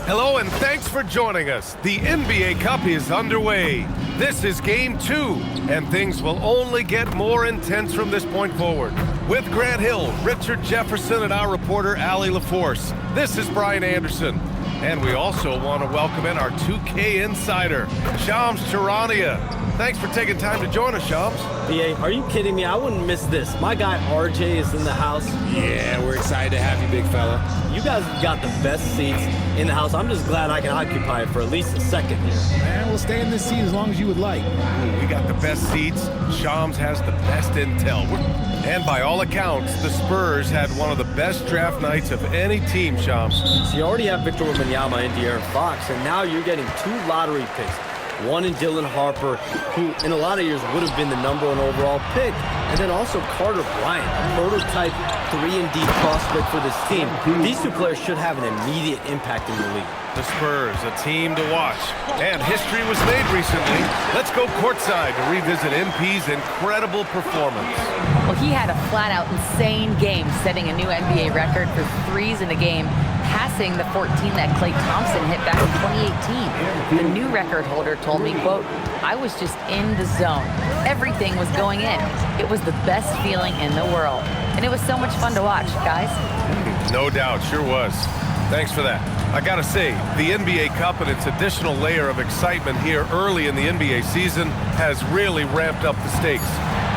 Hello and thanks for joining us. The NBA Cup is underway. This is Game 2, and things will only get more intense from this point forward. With Grant Hill, Richard Jefferson, and our reporter, Allie LaForce, this is Brian Anderson. And we also want to welcome in our 2K insider, Shams Charania. Thanks for taking time to join us, Shams. BA, are you kidding me? I wouldn't miss this. My guy RJ is in the house. Yeah, we're excited to have you, big fella. You guys have got the best seats in the house. I'm just glad I can occupy it for at least a second here. Man, we'll stay in this seat as long as you would like. We got the best seats. Shams has the best intel. And by all accounts, the Spurs had one of the best draft nights of any team, Shams. So you already have Victor Wembanyama and De'Aaron Fox, and now you're getting 2 lottery picks. One in Dylan Harper, who in a lot of years would have been the #1 overall pick. And then also Carter Bryant, a prototype 3-and-D prospect for this team. These 2 players should have an immediate impact in the league. The Spurs, a team to watch. And history was made recently. Let's go courtside to revisit MP's incredible performance. Well, he had a flat-out insane game, setting a new NBA record for threes in a game, passing the 14 that Klay Thompson hit back in 2018. The new record holder told me, quote, "I was just in the zone. Everything was going in. It was the best feeling in the world. And it was so much fun to watch, guys." No doubt, sure was. Thanks for that. I gotta say, the NBA Cup and its additional layer of excitement here early in the NBA season has really ramped up the stakes.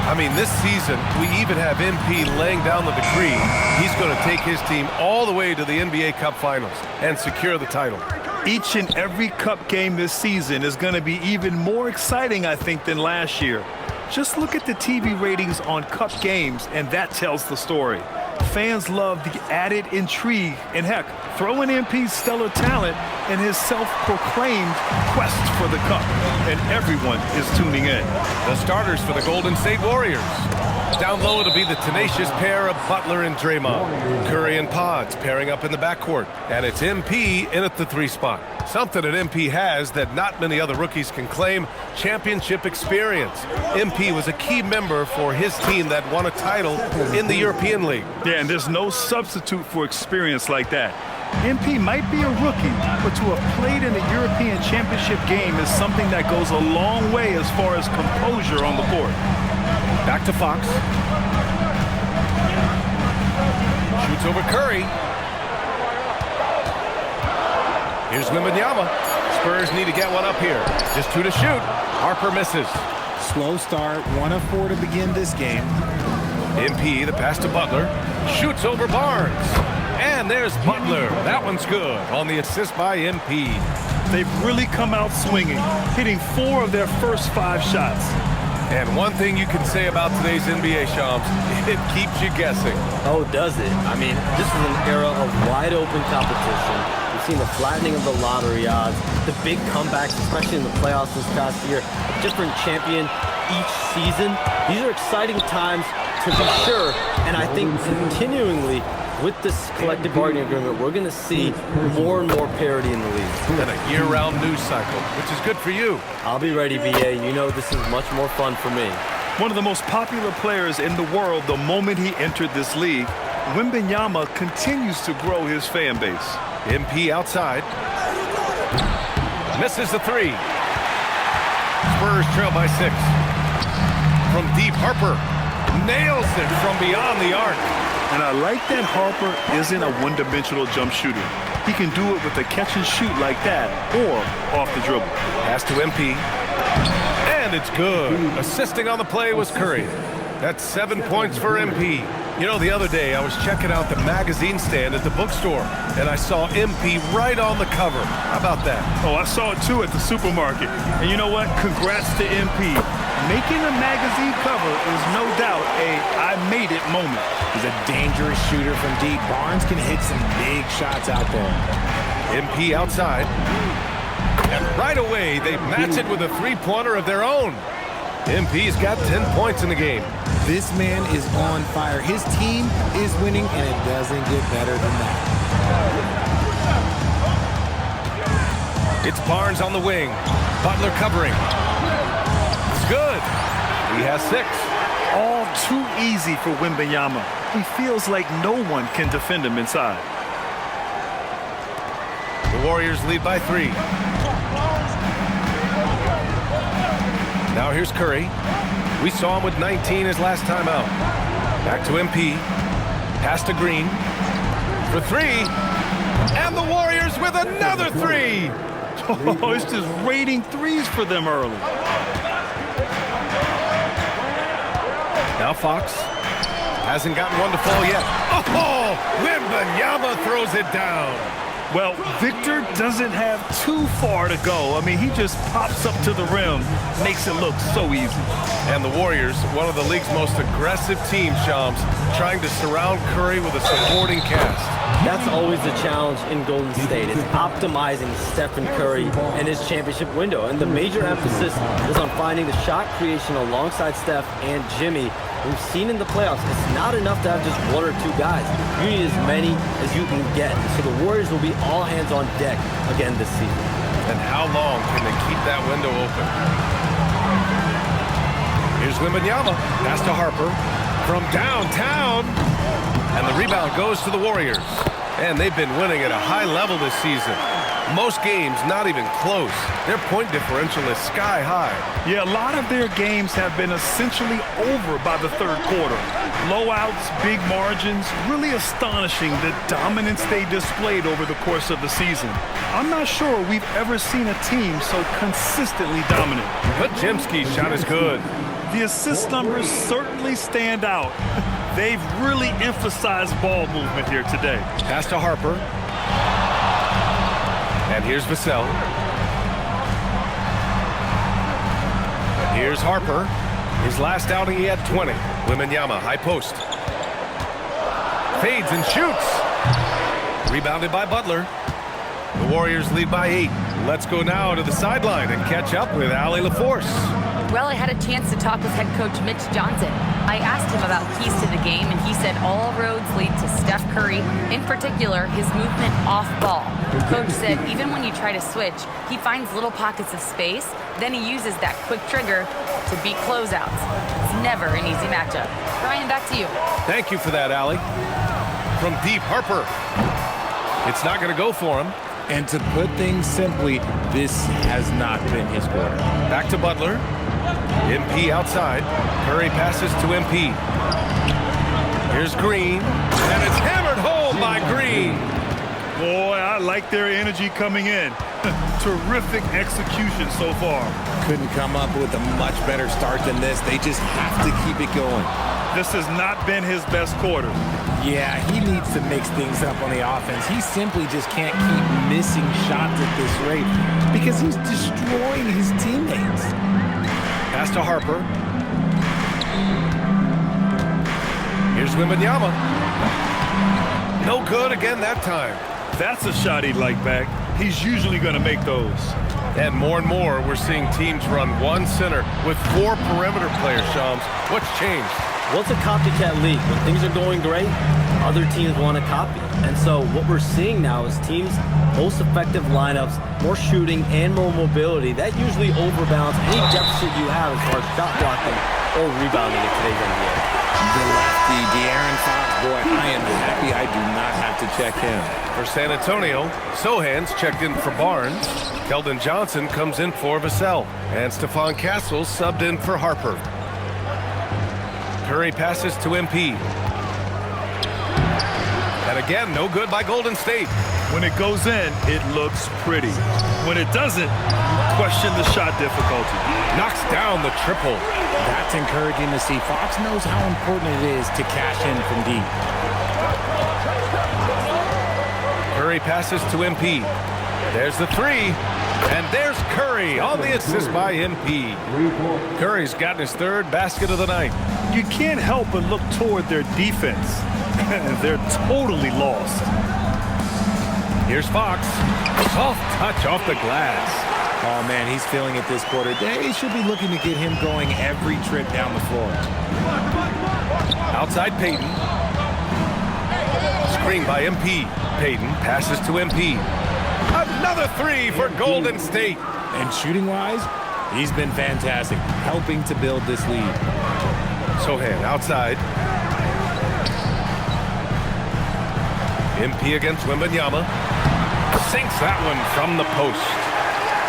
I mean, this season, we even have MP laying down the decree. He's going to take his team all the way to the NBA Cup Finals and secure the title. Each and every Cup game this season is going to be even more exciting, I think, than last year. Just look at the TV ratings on Cup games, and that tells the story. Fans love the added intrigue, and heck, throw in MP's stellar talent and his self-proclaimed quest for the Cup, and everyone is tuning in. The starters for the Golden State Warriors. Down low, it'll be the tenacious pair of Butler and Draymond. Curry and Pods pairing up in the backcourt. And it's MP in at the 3 spot. Something that MP has that not many other rookies can claim: championship experience. MP was a key member for his team that won a title in the European League. Yeah, and there's no substitute for experience like that. MP might be a rookie, but to have played in a European championship game is something that goes a long way as far as composure on the court. Back to Fox. Shoots over Curry. Here's Wembanyama. Spurs need to get one up here. Just 2 to shoot. Harper misses. Slow start, 1 of 4 to begin this game. MP, the pass to Butler. Shoots over Barnes. And there's Butler. That one's good on the assist by MP. They've really come out swinging, hitting 4 of their first 5 shots. And one thing you can say about today's NBA, Shams, it keeps you guessing. Oh, does it? I mean, this is an era of wide-open competition. We've seen the flattening of the lottery odds, the big comebacks, especially in the playoffs this past year, a different champion each season. These are exciting times to be sure, and I think continually with this collective bargaining agreement, we're going to see more and more parity in the league. And a year-round news cycle, which is good for you. I'll be ready, BA. You know this is much more fun for me. One of the most popular players in the world the moment he entered this league, Wembanyama continues to grow his fan base. MP outside. Misses the 3. Spurs trail by 6. From deep, Harper nails it from beyond the arc. And I like that Harper isn't a one-dimensional jump shooter. He can do it with a catch and shoot like that or off the dribble. Pass to MP. And it's good. Assisting on the play was Curry. That's 7 points for MP. You know, the other day I was checking out the magazine stand at the bookstore, and I saw MP right on the cover. How about that? Oh, I saw it too at the supermarket. And you know what? Congrats to MP. Making a magazine cover is no doubt a I made it moment. He's a dangerous shooter from deep. Barnes can hit some big shots out there. MP outside. And right away, they match it with a 3-pointer of their own. MP's got 10 points in the game. This man is on fire. His team is winning, and it doesn't get better than that. It's Barnes on the wing. Butler covering. It's good. He has 6. All too easy for Wembanyama. He feels like no one can defend him inside. The Warriors lead by 3. Now here's Curry. We saw him with 19 his last time out. Back to MP. Pass to Green. For 3. And the Warriors with another 3. Oh, it's just raining threes for them early. Now Fox. Hasn't gotten one to fall yet. Oh, Wembanyama throws it down. Well, Victor doesn't have too far to go. I mean, he just pops up to the rim, makes it look so easy. And the Warriors, one of the league's most aggressive teams, Shams, trying to surround Curry with a supporting cast. That's always the challenge in Golden State. It's optimizing Stephen Curry and his championship window. And the major emphasis is on finding the shot creation alongside Steph and Jimmy. We've seen in the playoffs, it's not enough to have just 1 or 2 guys. You need as many as you can get. So the Warriors will be all hands on deck again this season. And how long can they keep that window open? Here's Wembanyama. Pass to Harper from downtown. And the rebound goes to the Warriors. And they've been winning at a high level this season. Most games not even close. Their point differential is sky high. Yeah, a lot of their games have been essentially over by the third quarter. Blowouts, big margins, really astonishing the dominance they displayed over the course of the season. I'm not sure we've ever seen a team so consistently dominant. Podziemski's shot is good. The assist numbers certainly stand out. They've really emphasized ball movement here today. Pass to Harper. And here's Vassell. Here's Harper. His last outing, he had 20. Wembanyama, high post. Fades and shoots. Rebounded by Butler. The Warriors lead by 8. Let's go now to the sideline and catch up with Allie LaForce. Well, I had a chance to talk with head coach Mitch Johnson. I asked him about keys to the game, and he said all roads lead to Steph Curry, in particular, his movement off ball. Coach said even when you try to switch, he finds little pockets of space, then he uses that quick trigger to beat closeouts. It's never an easy matchup. Brian, back to you. Thank you for that, Allie. From deep, Harper. It's not going to go for him. And to put things simply, this has not been his quarter. Back to Butler. MP outside. Curry passes to MP. Here's Green. And it's hammered home by Green. Boy, I like their energy coming in. Terrific execution so far. Couldn't come up with a much better start than this. They just have to keep it going. This has not been his best quarter. Yeah, he needs to mix things up on the offense. He simply just can't keep missing shots at this rate because he's destroying his teammates. Pass to Harper. Here's Wembanyama. No good again that time. That's a shot he'd like back. He's usually going to make those. And more, we're seeing teams run one center with 4 perimeter players, Shams. What's changed? Well, it's a copycat league. When things are going great, other teams want to copy. And so what we're seeing now is teams' most effective lineups, more shooting and more mobility. That usually overbalances any deficit you have as far as shot blocking or rebounding in today's NBA. The lefty, De'Aaron Fox, boy, I am happy I do not have to check him. For San Antonio, Sohan's checked in for Barnes. Keldon Johnson comes in for Vassell. And Stephon Castle subbed in for Harper. Curry passes to MP. And again, no good by Golden State. When it goes in, it looks pretty. When it doesn't, question the shot difficulty. Knocks down the triple. That's encouraging to see. Fox knows how important it is to cash in from deep. Curry passes to MP. There's the 3. And there's Curry on the assist by MP. Curry's gotten his 3rd basket of the night. You can't help but look toward their defense. They're totally lost. Here's Fox. Soft touch off the glass. Oh, man, he's feeling it this quarter. They should be looking to get him going every trip down the floor. Outside Payton. Screen by MP. Payton passes to MP. Another 3 for Golden State. And shooting-wise, he's been fantastic, helping to build this lead. Sohan outside. MP against Wembanyama. sinks that one from the post.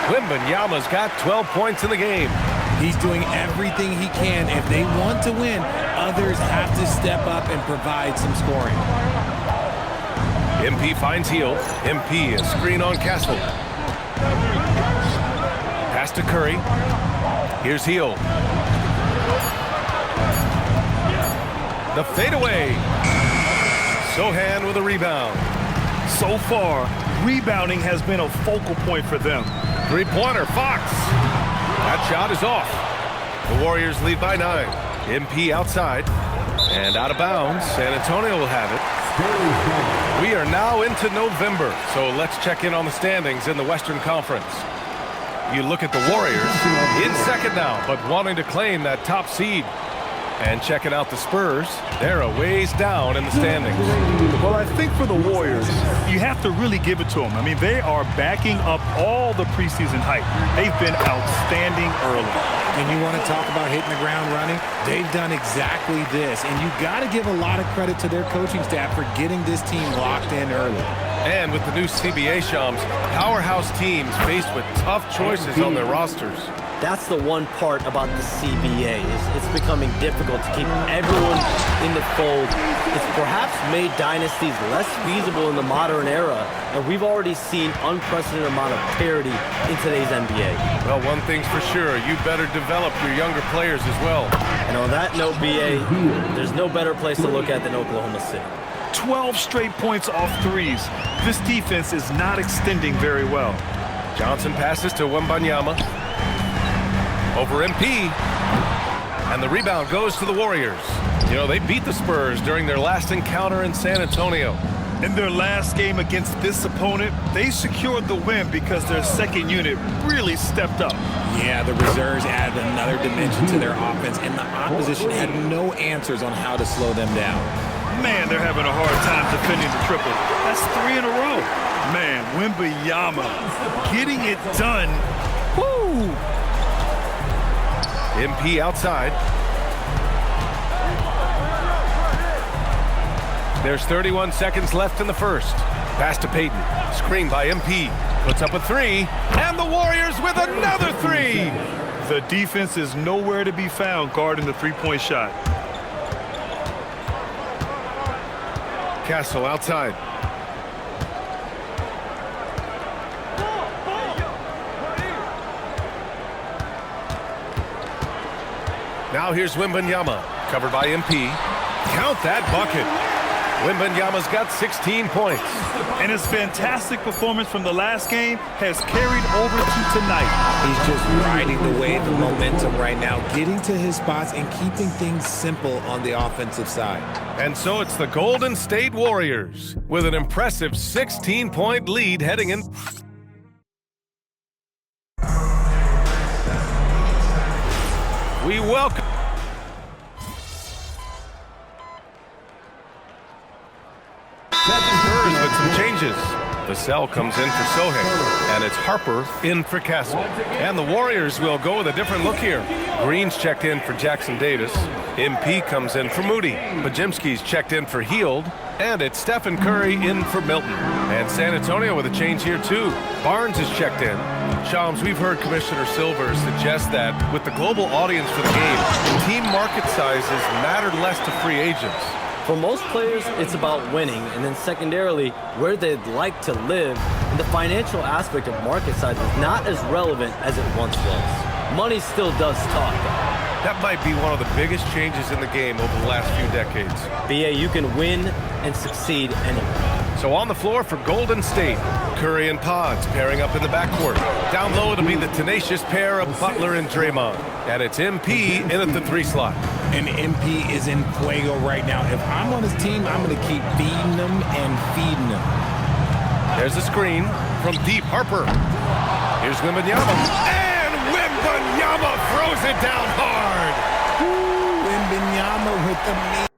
Wembanyama's got 12 points in the game. He's doing everything he can. If they want to win, others have to step up and provide some scoring. MP finds Hield. MP, a screen on Castle. Pass to Curry. Here's Hield. The fadeaway. Sohan with a rebound. So far, rebounding has been a focal point for them. Three-pointer, Fox. That shot is off. The Warriors lead by 9. MP outside. And out of bounds. San Antonio will have it. We are now into November, so let's check in on the standings in the Western Conference. You look at the Warriors, in second now, but wanting to claim that top seed. And checking out the Spurs, they're a ways down in the standings. Well, I think for the Warriors, you have to really give it to them. I mean, they are backing up all the preseason hype. They've been outstanding early. And you want to talk about hitting the ground running? They've done exactly this. And you got to give a lot of credit to their coaching staff for getting this team locked in early. And with the new CBA, Shams, powerhouse teams faced with tough choices on their rosters. That's the one part about the CBA. It's becoming difficult to keep everyone in the fold. It's perhaps made dynasties less feasible in the modern era, and we've already seen unprecedented amount of parity in today's NBA. Well, one thing's for sure, you better develop your younger players as well. And on that note, BA, there's no better place to look at than Oklahoma City. 12 straight points off threes. This defense is not extending very well. Johnson passes to Wembanyama. Over MP. And the rebound goes to the Warriors. You know, they beat the Spurs during their last encounter in San Antonio. In their last game against this opponent, they secured the win because their second unit really stepped up. Yeah, the reserves added another dimension to their offense, and the opposition had no answers on how to slow them down. Man, they're having a hard time defending the triple. That's 3 in a row. Man, Wembanyama getting it done. Woo! MP outside. There's 31 seconds left in the first. Pass to Payton. Screen by MP. Puts up a 3. And the Warriors with another 3. The defense is nowhere to be found guarding the three-point shot. Castle outside. Now here's Wembanyama, covered by MP. Count that bucket. Wembanyama's got 16 points. And his fantastic performance from the last game has carried over to tonight. He's just riding the wave of momentum right now, getting to his spots and keeping things simple on the offensive side. And so it's the Golden State Warriors with an impressive 16-point lead heading in. We welcome Spurs with some changes. Vassell comes in for Sohan, and it's Harper in for Castle. And the Warriors will go with a different look here. Green's checked in for Jackson Davis. MP comes in for Moody. Bajimski's checked in for Hield. And it's Stephen Curry in for Milton. And San Antonio with a change here too. Barnes is checked in. Shams, we've heard Commissioner Silver suggest that with the global audience for the game, team market sizes matter less to free agents. For most players, it's about winning, and then secondarily, where they'd like to live. And the financial aspect of market size is not as relevant as it once was. Money still does talk, though. That might be one of the biggest changes in the game over the last few decades. BA, you can win and succeed anywhere. So on the floor for Golden State, Curry and Pods pairing up in the backcourt. Down low, it'll be the tenacious pair of Butler and Draymond. And it's MP in at the 3 slot. And MP is in fuego right now. If I'm on his team, I'm going to keep feeding them and feeding them. There's the screen from deep. Harper. Here's Wembanyama. And Wembanyama throws it down hard. Ooh, Wembanyama with the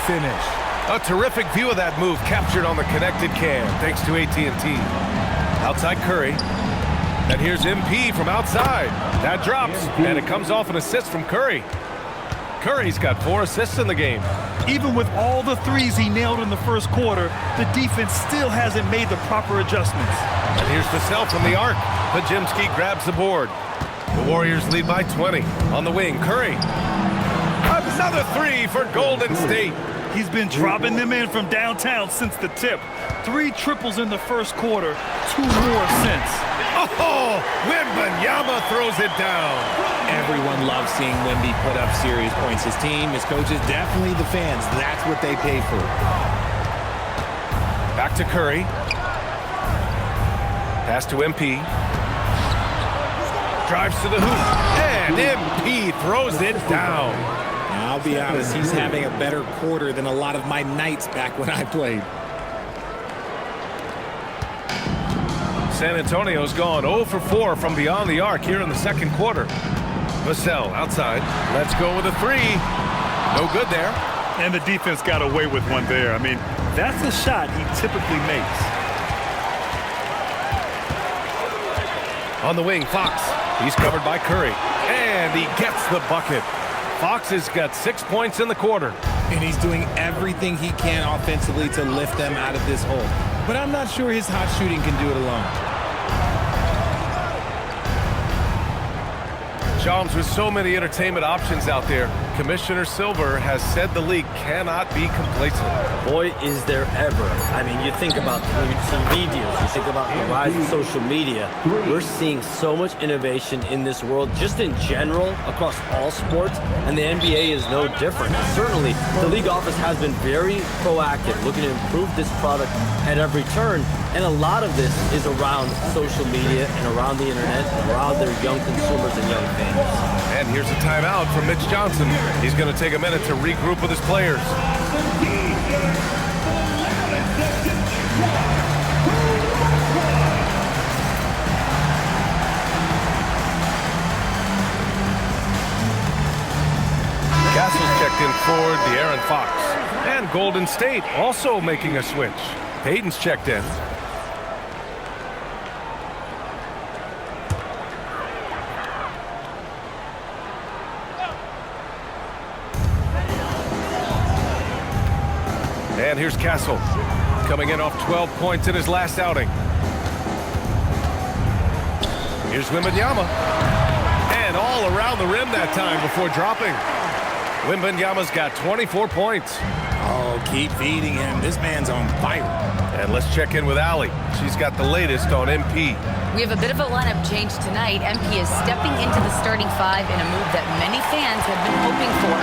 finish. A terrific view of that move captured on the connected cam, thanks to AT&T. Outside Curry. And here's MP from outside. That drops, and it comes off an assist from Curry. Curry's got 4 assists in the game. Even with all the threes he nailed in the first quarter, the defense still hasn't made the proper adjustments. And here's Vassell from the arc. Pajimski grabs the board. The Warriors lead by 20. On the wing, Curry. Another 3 for Golden State. He's been dropping them in from downtown since the tip. 3 triples in the first quarter, 2 more since. Oh, Wembanyama throws it down. Everyone loves seeing Wemby put up serious points. His team, his coaches, definitely the fans. That's what they pay for. Back to Curry. Pass to MP. Drives to the hoop. And MP throws it down. Now, I'll be honest, he's having a better quarter than a lot of my nights back when I played. San Antonio's gone 0 for 4 from beyond the arc here in the second quarter. Vassell outside. Let's go with a 3. No good there. And the defense got away with one there. I mean, that's a shot he typically makes. On the wing, Fox. He's covered by Curry. And he gets the bucket. Fox has got 6 points in the quarter. And he's doing everything he can offensively to lift them out of this hole. But I'm not sure his hot shooting can do it alone. Shams, with so many entertainment options out there, Commissioner Silver has said the league cannot be complacent. Boy, is there ever. I mean, you think about TV deals, you think about the rise of social media. We're seeing so much innovation in this world, just in general, across all sports, and the NBA is no different. Certainly, the league office has been very proactive, looking to improve this product at every turn, and a lot of this is around social media and around the internet, and around their young consumers and young fans. And here's a timeout from Mitch Johnson. He's going to take a minute to regroup with his players. Castle's checked in for De'Aaron Fox. And Golden State also making a switch. Payton's checked in. And here's Castle, coming in off 12 points in his last outing. Here's Wembanyama. And all around the rim that time before dropping. Wembanyama's got 24 points. Oh, keep feeding him. This man's on fire. And let's check in with Allie. She's got the latest on MP. We have a bit of a lineup change tonight. MP is stepping into the starting 5 in a move that many fans have been hoping for.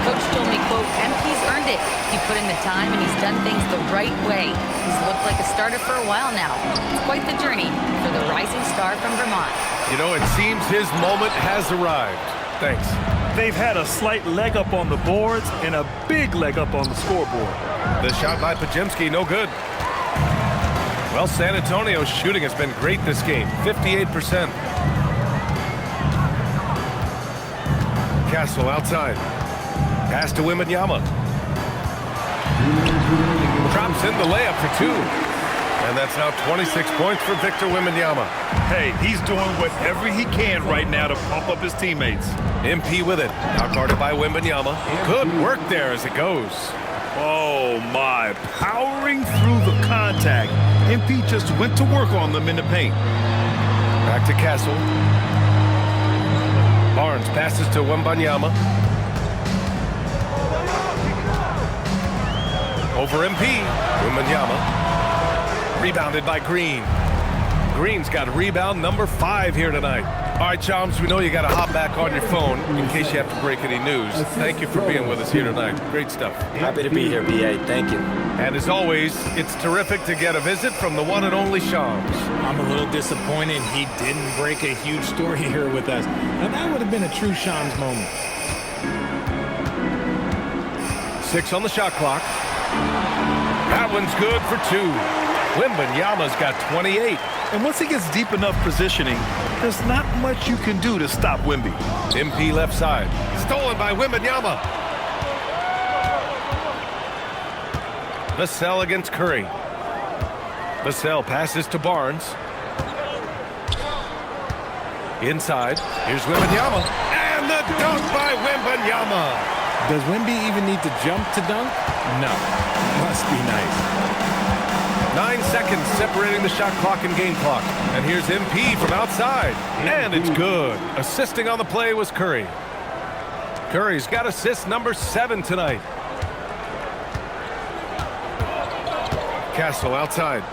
Coach told me, quote, MP's earned it. He put in the time and he's done things the right way. He's looked like a starter for a while now. It's quite the journey for the rising star from Vermont. You know, it seems his moment has arrived. Thanks. They've had a slight leg up on the boards and a big leg up on the scoreboard. The shot by Pajimski, no good. Well, San Antonio's shooting has been great this game, 58%. Castle outside. Pass to Wembanyama. Drops in the layup for 2. And that's now 26 points for Victor Wembanyama. Hey, he's doing whatever he can right now to pump up his teammates. MP with it. Out guarded by Wembanyama. Good work there as it goes. Oh, my. Powering through the contact. MP just went to work on them in the paint. Back to Castle. Barnes passes to Wembanyama. Over MP. Wembanyama. Rebounded by Green. Green's got rebound number 5 here tonight. All right, Chums, we know you got to hop back on your phone in case you have to break any news. Thank you for being with us here tonight. Great stuff. Happy to be here, BA. Thank you. And as always, it's terrific to get a visit from the one and only Shams. I'm a little disappointed he didn't break a huge story here with us. Now, that would have been a true Shams moment. 6 on the shot clock. That one's good for 2. Wembanyama's got 28. And once he gets deep enough positioning, there's not much you can do to stop Wemby. MP left side. Stolen by Wembanyama. Vassell against Curry. Vassell passes to Barnes. Inside, here's Wembanyama. And the dunk by Wembanyama. Does Wemby even need to jump to dunk? No. Must be nice. 9 seconds separating the shot clock and game clock. And here's MP from outside. And it's good. Assisting on the play was Curry. Curry's got assist number 7 tonight. Castle outside.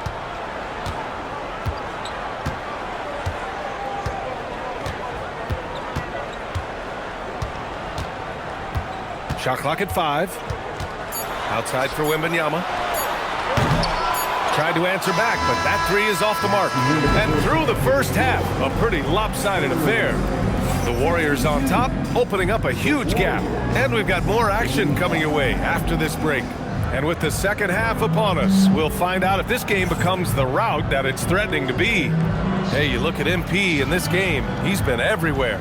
Shot clock at 5. Outside for Wembanyama. Tried to answer back, but that 3 is off the mark. And through the first half, a pretty lopsided affair. The Warriors on top, opening up a huge gap. And we've got more action coming your way after this break. And with the second half upon us, we'll find out if this game becomes the rout that it's threatening to be. Hey, you look at MP in this game, he's been everywhere.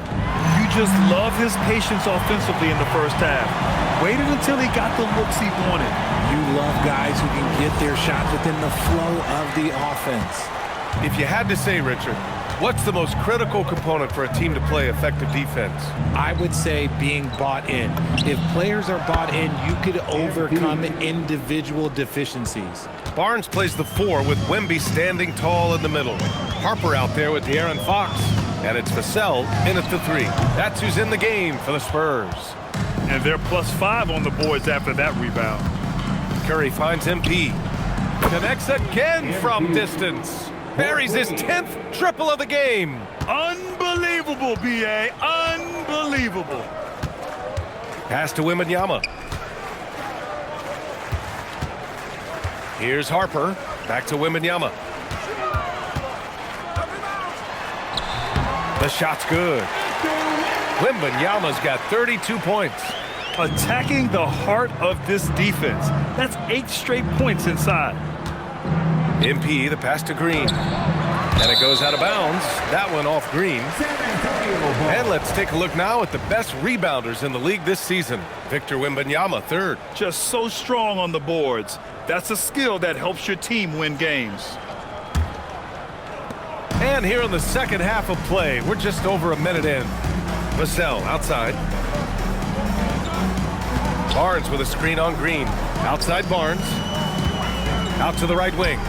You just love his patience offensively in the first half. Waited until he got the looks he wanted. You love guys who can get their shots within the flow of the offense. If you had to say, Richard, what's the most critical component for a team to play effective defense? I would say being bought in. If players are bought in, you could overcome individual deficiencies. Barnes plays the 4 with Wemby standing tall in the middle. Harper out there with De'Aaron Fox. And it's Vassell in at the 3. That's who's in the game for the Spurs. And they're +5 on the boards after that rebound. Curry finds MP. Connects again from distance. Buries his 10th triple of the game. Unbelievable, B.A. Unbelievable. Pass to Wembanyama. Here's Harper. Back to Wembanyama. The shot's good. Wembanyama's got 32 points. Attacking the heart of this defense. That's 8 straight points inside. MP, the pass to Green. And it goes out of bounds. That one off Green. And let's take a look now at the best rebounders in the league this season. Victor Wembanyama, 3rd. Just so strong on the boards. That's a skill that helps your team win games. And here in the second half of play, we're just over a minute in. Vassell outside. Barnes with a screen on Green. Outside Barnes. Out to the right wing.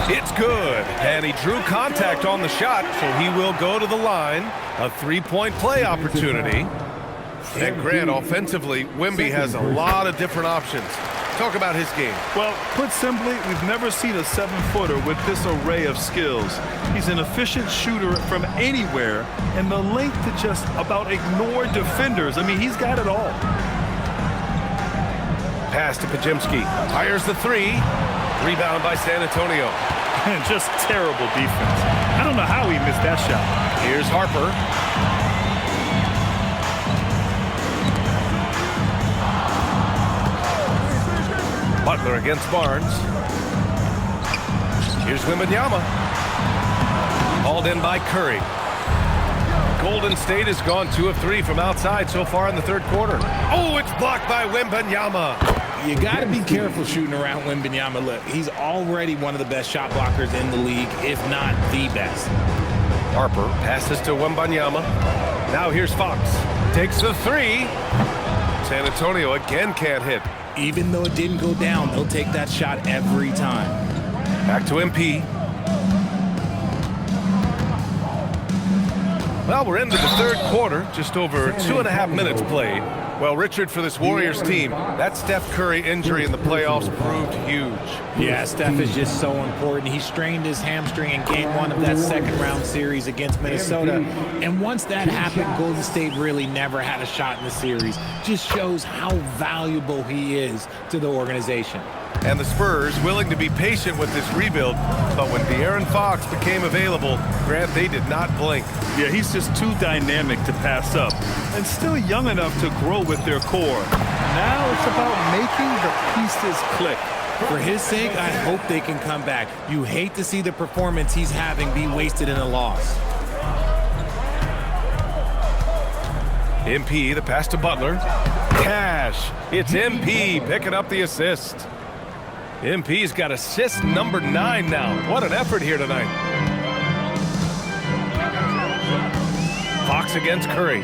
It's good. And he drew contact on the shot, so he will go to the line. A 3-point play opportunity. And Grant, offensively, Wemby has a lot of different options. Talk about his game. Well, put simply, we've never seen a 7-footer with this array of skills. He's an efficient shooter from anywhere, and the length to just about ignore defenders. I mean, he's got it all. Pass to Pajemski. Fires the 3. Rebound by San Antonio. And just terrible defense. I don't know how he missed that shot. Here's Harper. Butler against Barnes. Here's Wembanyama. Hauled in by Curry. Golden State has gone 2 of 3 from outside so far in the 3rd quarter. Oh, it's blocked by Wembanyama. You got to be careful shooting around Wembanyama. Look, he's already one of the best shot blockers in the league, if not the best. Harper passes to Wembanyama. Now here's Fox. Takes the 3. San Antonio again can't hit. Even though it didn't go down, they'll take that shot every time. Back to MP. Well, we're into the 3rd quarter, just over 2.5 minutes played. Well, Richard, for this Warriors team, that Steph Curry injury in the playoffs proved huge. Yeah, Steph is just so important. He strained his hamstring in game 1 of that 2nd round series against Minnesota. And once that happened, Golden State really never had a shot in the series. Just shows how valuable he is to the organization. And the Spurs willing to be patient with this rebuild, but when De'Aaron Fox became available, Grant, they did not blink. Yeah, he's just too dynamic to pass up, and still young enough to grow with their core. Now it's about making the pieces click. For his sake, I hope they can come back. You hate to see the performance he's having be wasted in a loss. MP, the pass to Butler. Cash. It's MP picking up the assist. MP's got assist number 9 now. What an effort here tonight. Fox against Curry. And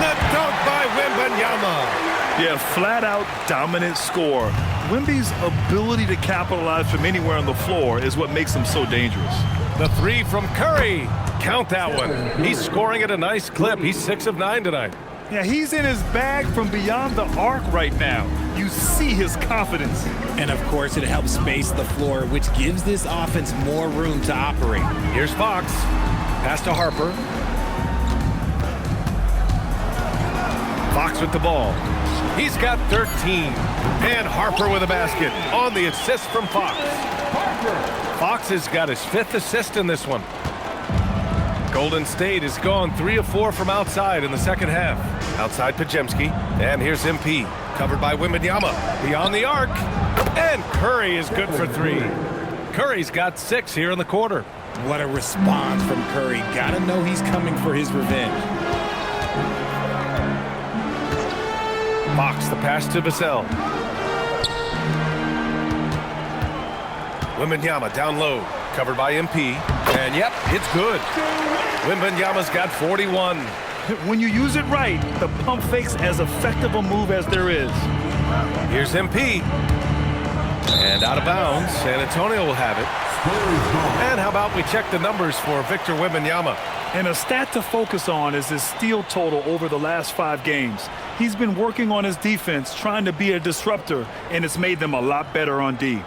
the dunk by Wembanyama. Yeah, flat-out dominant score. Wemby's ability to capitalize from anywhere on the floor is what makes him so dangerous. The three from Curry. Count that one. He's scoring at a nice clip. He's 6 of 9 tonight. Yeah, he's in his bag from beyond the arc right now. You see his confidence. And of course, it helps space the floor, which gives this offense more room to operate. Here's Fox. Pass to Harper. Fox with the ball. He's got 13. And Harper with a basket on the assist from Fox. Fox has got his 5th assist in this one. Golden State has gone 3 of 4 from outside in the second half. Outside Pajemski. And here's MP. Covered by Wembanyama. Beyond the arc. And Curry is good for 3. Curry's got 6 here in the quarter. What a response from Curry. Gotta know he's coming for his revenge. Fox the pass to Vassell. Wembanyama down low. Covered by MP. And yep, it's good. Wembanyama's got 41. When you use it right, the pump fake's as effective a move as there is. Here's MP. And out of bounds. San Antonio will have it. And how about we check the numbers for Victor Wembanyama? And a stat to focus on is his steal total over the last 5 games. He's been working on his defense, trying to be a disruptor, and it's made them a lot better on D.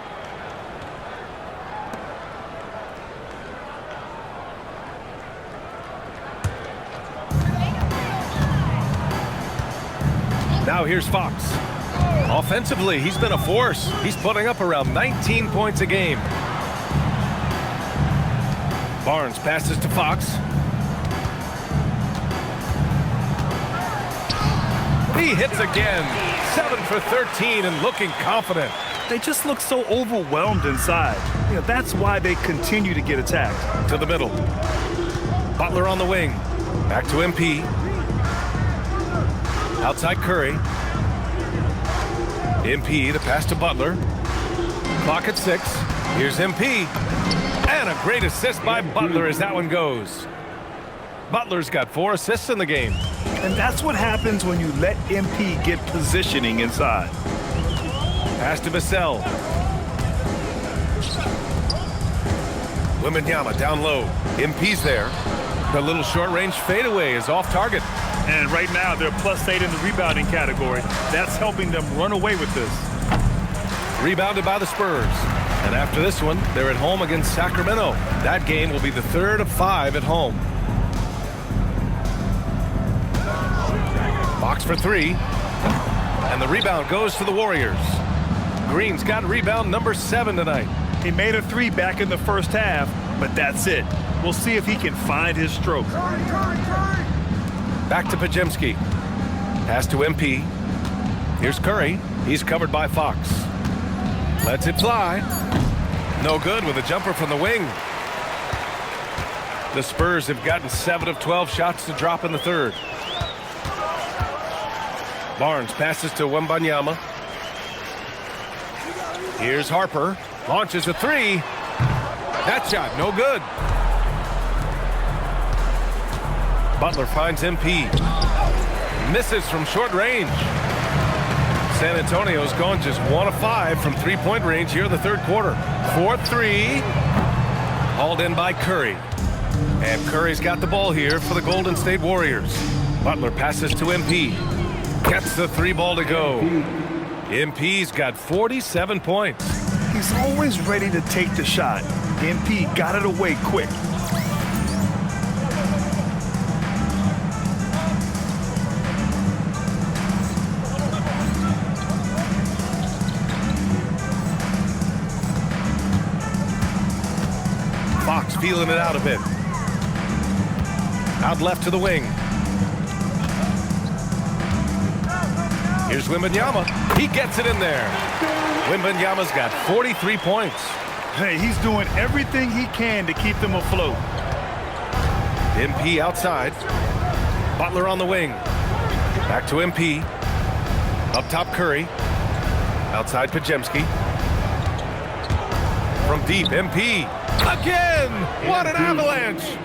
Now here's Fox. Offensively, he's been a force. He's putting up around 19 points a game. Barnes passes to Fox. He hits again. 7 for 13 and looking confident. They just look so overwhelmed inside. You know, that's why they continue to get attacked. To the middle. Butler on the wing. Back to MP. Outside Curry. MP, the pass to Butler. Clock at 6. Here's MP. And a great assist by Butler as that one goes. Butler's got 4 assists in the game. And that's what happens when you let MP get positioning inside. Pass to Vassell. Wembanyama down low. MP's there. The little short-range fadeaway is off target. And right now, they're +8 in the rebounding category. That's helping them run away with this. Rebounded by the Spurs. And after this one, they're at home against Sacramento. That game will be the 3rd of 5 at home. Fox for 3. And the rebound goes to the Warriors. Green's got rebound number 7 tonight. He made a 3 back in the first half, but that's it. We'll see if he can find his stroke. Back to Pajemski. Pass to MP. Here's Curry. He's covered by Fox. Lets it fly. No good with a jumper from the wing. The Spurs have gotten 7 of 12 shots to drop in the 3rd. Barnes passes to Wembanyama. Here's Harper. Launches a 3. That shot, no good. Butler finds MP. Misses from short range. San Antonio's gone just 1 of 5 from 3-point range here in the 3rd quarter. 4-3. Hauled in by Curry. And Curry's got the ball here for the Golden State Warriors. Butler passes to MP. Gets the 3 ball to go. MP's got 47 points. He's always ready to take the shot. MP got it away quick. Fox feeling it out a bit. Out left to the wing. Here's Wembanyama. He gets it in there. Wembanyama's got 43 points. Hey, he's doing everything he can to keep them afloat. MP outside. Butler on the wing. Back to MP. Up top Curry. Outside Pajemski. From deep, MP. Again! What an avalanche!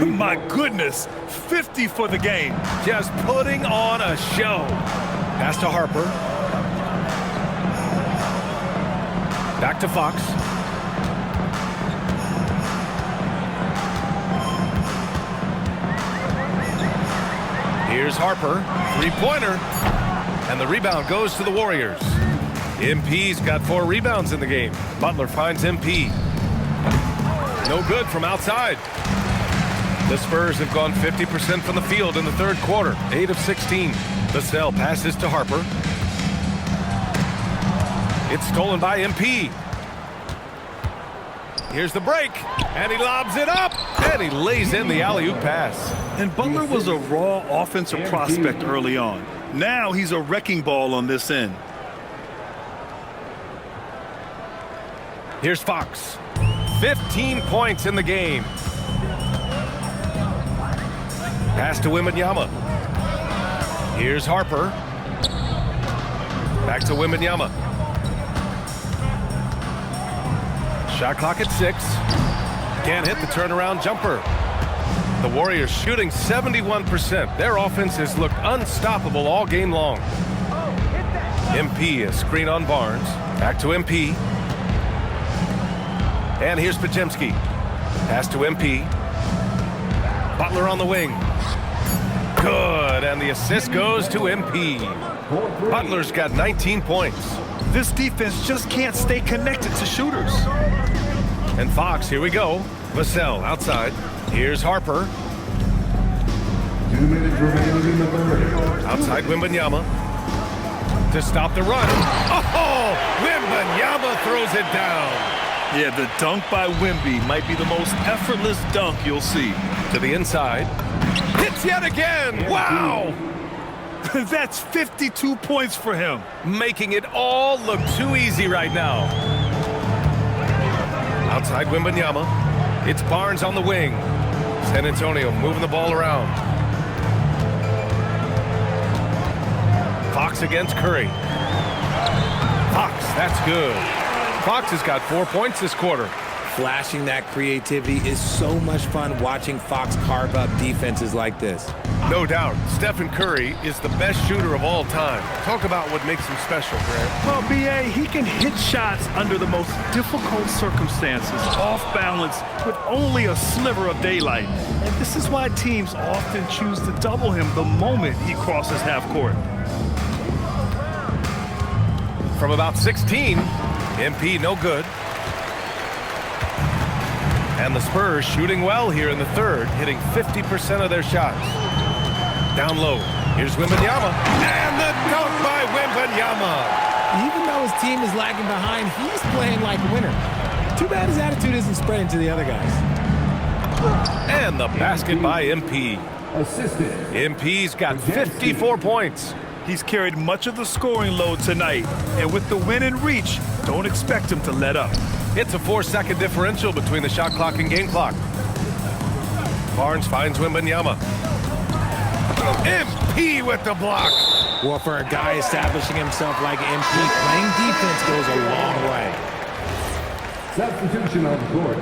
My goodness, 50 for the game. Just putting on a show. Pass to Harper. Back to Fox. Here's Harper. Three-pointer. And the rebound goes to the Warriors. MP's got 4 rebounds in the game. Butler finds MP. No good from outside. The Spurs have gone 50% from the field in the third quarter, 8 of 16. Vassell passes to Harper. It's stolen by MP. Here's the break, and he lobs it up, and he lays in the alley-oop pass. And Butler was a raw offensive prospect early on. Now he's a wrecking ball on this end. Here's Fox. 15 points in the game. Pass to Wembanyama. Here's Harper. Back to Wembanyama. Shot clock at 6. Can't hit the turnaround jumper. The Warriors shooting 71%. Their offense has looked unstoppable all game long. MP, a screen on Barnes. Back to MP. And here's Podziemski. Pass to MP. Butler on the wing. Good, and the assist goes to MP. Butler's got 19 points. This defense just can't stay connected to shooters. And Fox, here we go. Vassell outside. Here's Harper. 2 minutes remaining in the third. Outside Wembanyama. To stop the run. Oh! Wembanyama throws it down. Yeah, the dunk by Wemby might be the most effortless dunk you'll see. To the inside. Hits yet again. Wow! That's 52 points for him. Making it all look too easy right now. Outside Wembanyama. It's Barnes on the wing. San Antonio moving the ball around. Fox against Curry. Fox, that's good. Fox has got 4 points this quarter. Flashing that creativity is so much fun watching Fox carve up defenses like this. No doubt, Stephen Curry is the best shooter of all time. Talk about what makes him special, Grant. Well, B.A., he can hit shots under the most difficult circumstances, off balance, with only a sliver of daylight. And this is why teams often choose to double him the moment he crosses half court. From about 16, MP no good. And the Spurs shooting well here in the third, hitting 50% of their shots. Down low, here's Wembanyama. And the dunk by Wembanyama. Even though his team is lagging behind, he's playing like a winner. Too bad his attitude isn't spreading to the other guys. And the basket by MP. Assisted. MP's got 54 points. He's carried much of the scoring load tonight, and with the win in reach, don't expect him to let up. It's a 4-second differential between the shot clock and game clock. Barnes finds Wembanyama. MP with the block. Well, for a guy establishing himself like MP, playing defense goes a long way. Substitution on the court.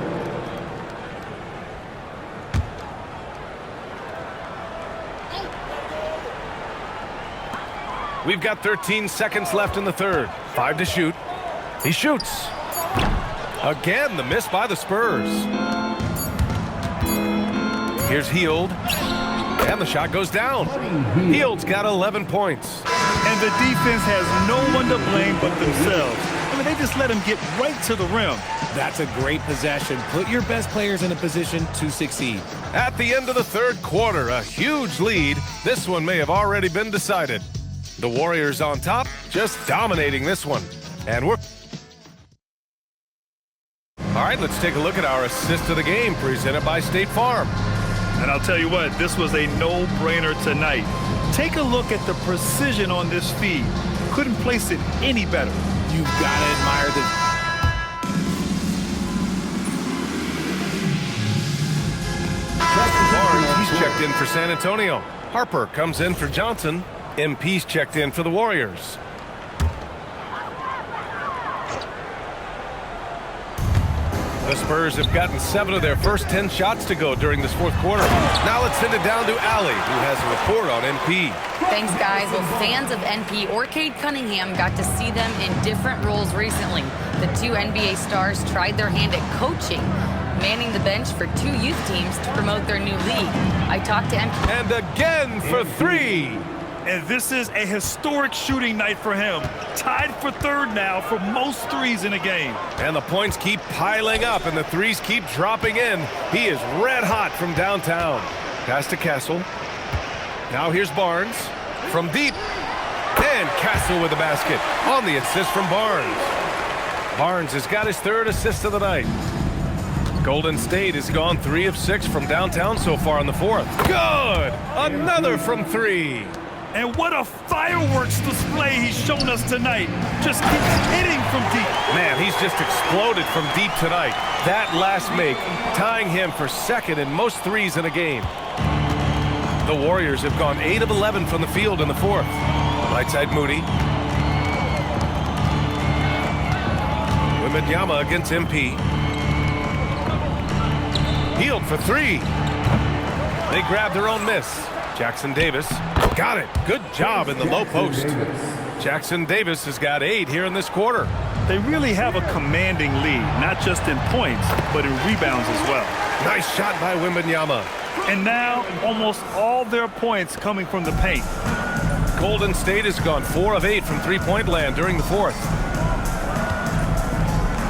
We've got 13 seconds left in the third. 5 to shoot. He shoots. Again, the miss by the Spurs. Here's Hield. And the shot goes down. Hield's got 11 points. And the defense has no one to blame but themselves. I mean, they just let him get right to the rim. That's a great possession. Put your best players in a position to succeed. At the end of the third quarter, a huge lead. This one may have already been decided. The Warriors on top, just dominating this one. And we're... All right, let's take a look at our assist of the game presented by State Farm. And I'll tell you what, this was a no-brainer tonight. Take a look at the precision on this feed. Couldn't place it any better. You've got to admire the... Barnes, he's checked in for San Antonio. Harper comes in for Johnson. MP's checked in for the Warriors. The Spurs have gotten 7 of their first 10 shots to go during this fourth quarter. Now let's send it down to Allie, who has a report on MP. Thanks, guys. Well, fans of NP or Cade Cunningham got to see them in different roles recently. The 2 NBA stars tried their hand at coaching, manning the bench for 2 youth teams to promote their new league. I talked to MP. And again for 3. And this is a historic shooting night for him. Tied for 3rd now for most threes in a game. And the points keep piling up and the threes keep dropping in. He is red hot from downtown. Pass to Castle. Now here's Barnes from deep. And Castle with the basket on the assist from Barnes. Barnes has got his 3rd assist of the night. Golden State has gone 3 of 6 from downtown so far in the 4th. Good! Another from 3. And what a fireworks display he's shown us tonight. Just keeps hitting from deep. Man, he's just exploded from deep tonight. That last make, tying him for 2nd in most threes in a game. The Warriors have gone 8 of 11 from the field in the 4th. Right side Moody. Wembanyama against MP. Healed for 3. They grab their own miss. Jackson Davis got it. Good job in the low post. Jackson Davis has got 8 here in this quarter. They really have a commanding lead, not just in points, but in rebounds as well. Nice shot by Wembanyama. And now almost all their points coming from the paint. Golden State has gone 4 of 8 from three-point land during the 4th.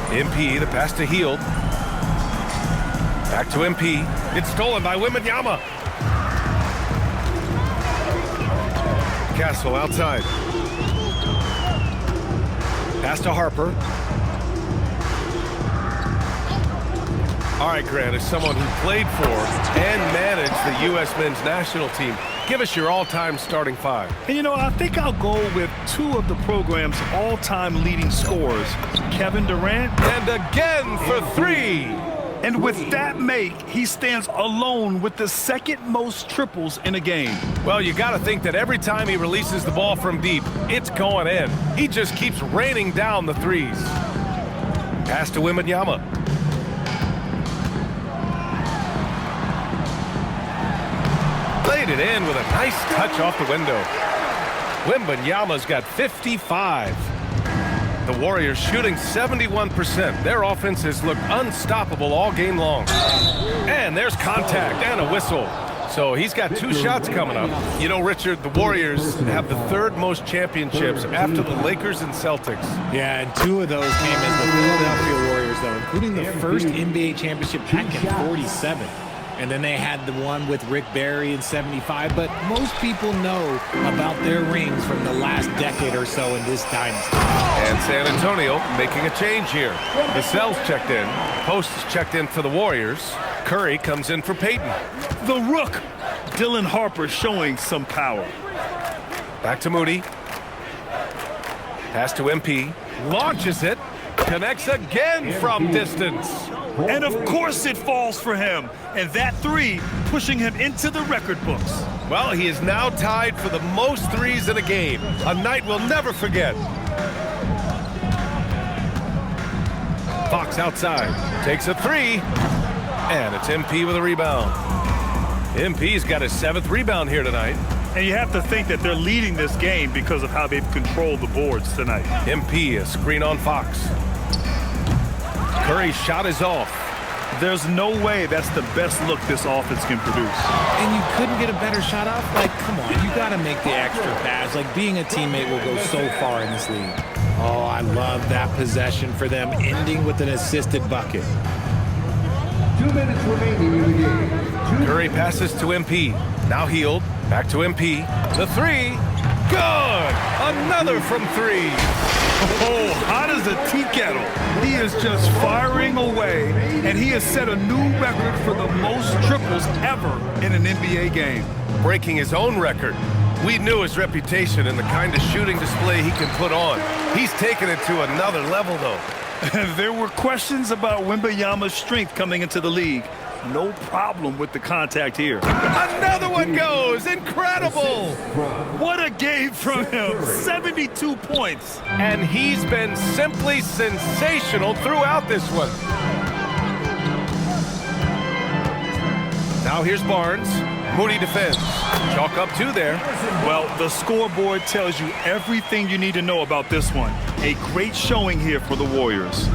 MP, the pass to Hield. Back to MP. It's stolen by Wembanyama. Castle outside. Pass to Harper. All right, Grant, as someone who played for and managed the U.S. men's national team, give us your all-time starting 5. And, you know, I think I'll go with 2 of the program's all-time leading scorers, Kevin Durant. And again for 3. And with that make, he stands alone with the 2nd most triples in a game. Well, you got to think that every time he releases the ball from deep, it's going in. He just keeps raining down the threes. Pass to Wembanyama. Laid it in with a nice touch off the window. Wembanyama's got 55. The Warriors shooting 71%. Their offense has looked unstoppable all game long. And there's contact and a whistle. So he's got 2 shots coming up. You know, Richard, the Warriors have the 3rd most championships after the Lakers and Celtics. Yeah, and 2 of those came as the Philadelphia Warriors, though, including the first NBA championship back in 47. And then they had the one with Rick Barry in 75. But most people know about their rings from the last decade or so in this dynasty. And San Antonio making a change here. Vassell's checked in. Post is checked in for the Warriors. Curry comes in for Payton. The Rook, Dylan Harper, showing some power. Back to Moody. Pass to MP. Launches it. Connects again from distance. And of course it falls for him. And that 3 pushing him into the record books. Well, he is now tied for the most threes in a game. A night we'll never forget. Fox outside. Takes a 3. And it's MP with a rebound. MP's got his 7th rebound here tonight. And you have to think that they're leading this game because of how they've controlled the boards tonight. MP, a screen on Fox. Curry's shot is off. There's no way that's the best look this offense can produce. And you couldn't get a better shot off? Like, come on, you got to make the extra pass. Like, being a teammate will go so far in this league. Oh, I love that possession for them, ending with an assisted bucket. 2 minutes remaining in the game. Curry passes to MP. Now Hield. Back to MP. The 3. Good! Another from 3. Oh, hot as a tea kettle. He is just firing away, and he has set a new record for the most triples ever in an NBA game. Breaking his own record. We knew his reputation and the kind of shooting display he can put on. He's taken it to another level, though. There were questions about Wembanyama's strength coming into the league. No problem with the contact here. Another one goes! Incredible! What a game from him. 72 points. And he's been simply sensational throughout this one. Now here's Barnes. Moody defends. Chalk up 2 there. Well, the scoreboard tells you everything you need to know about this one. A great showing here for the Warriors.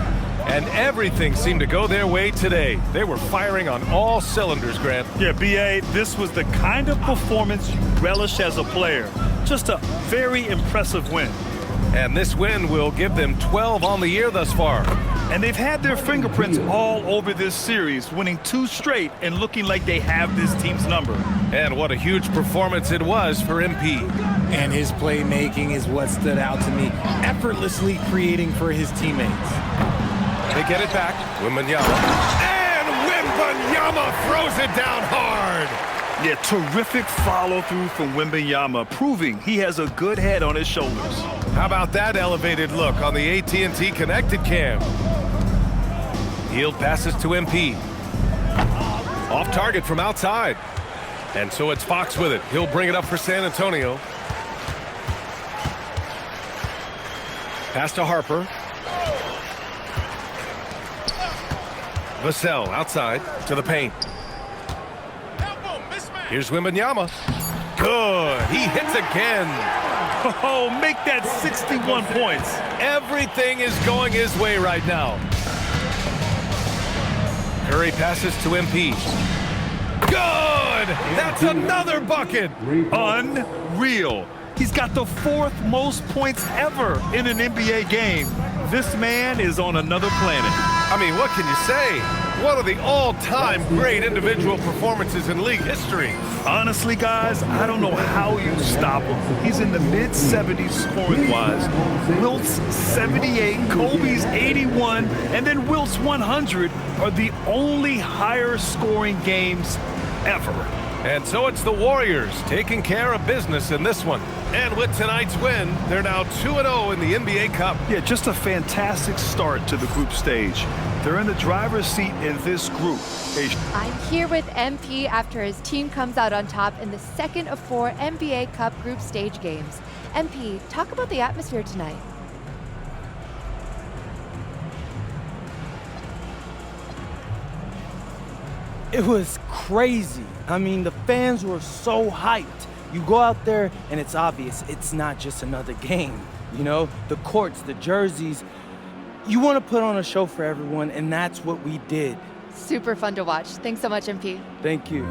And everything seemed to go their way today. They were firing on all cylinders, Grant. Yeah, B.A., this was the kind of performance you relish as a player. Just a very impressive win. And this win will give them 12 on the year thus far. And they've had their fingerprints all over this series, winning 2 straight and looking like they have this team's number. And what a huge performance it was for MP. And his playmaking is what stood out to me, effortlessly creating for his teammates. They get it back. Wembanyama. And Wembanyama throws it down hard. Yeah, terrific follow-through from Wembanyama, proving he has a good head on his shoulders. How about that elevated look on the AT&T connected cam? Hield passes to MP. Off target from outside. And so it's Fox with it. He'll bring it up for San Antonio. Pass to Harper. Vassell outside to the paint. Here's Wembanyama. Good. He hits again. Oh, make that 61 points. Everything is going his way right now. Curry passes to MP. Good! That's another bucket. Unreal. He's got the 4th most points ever in an NBA game. This man is on another planet. I mean, what can you say? One of the all-time great individual performances in league history. Honestly, guys, I don't know how you stop him. He's in the mid-70s scoring-wise. Wilt's 78, Kobe's 81, and then Wilt's 100 are the only higher-scoring games ever. And so it's the Warriors taking care of business in this one. And with tonight's win, they're now 2-0 in the NBA Cup. Yeah, just a fantastic start to the group stage. They're in the driver's seat in this group. I'm here with MP after his team comes out on top in the second of 4 NBA Cup group stage games. MP, talk about the atmosphere tonight. It was crazy. I mean, the fans were so hyped. You go out there and it's obvious it's not just another game. You know, the courts, the jerseys. You want to put on a show for everyone, and that's what we did. Super fun to watch. Thanks so much, MP. Thank you.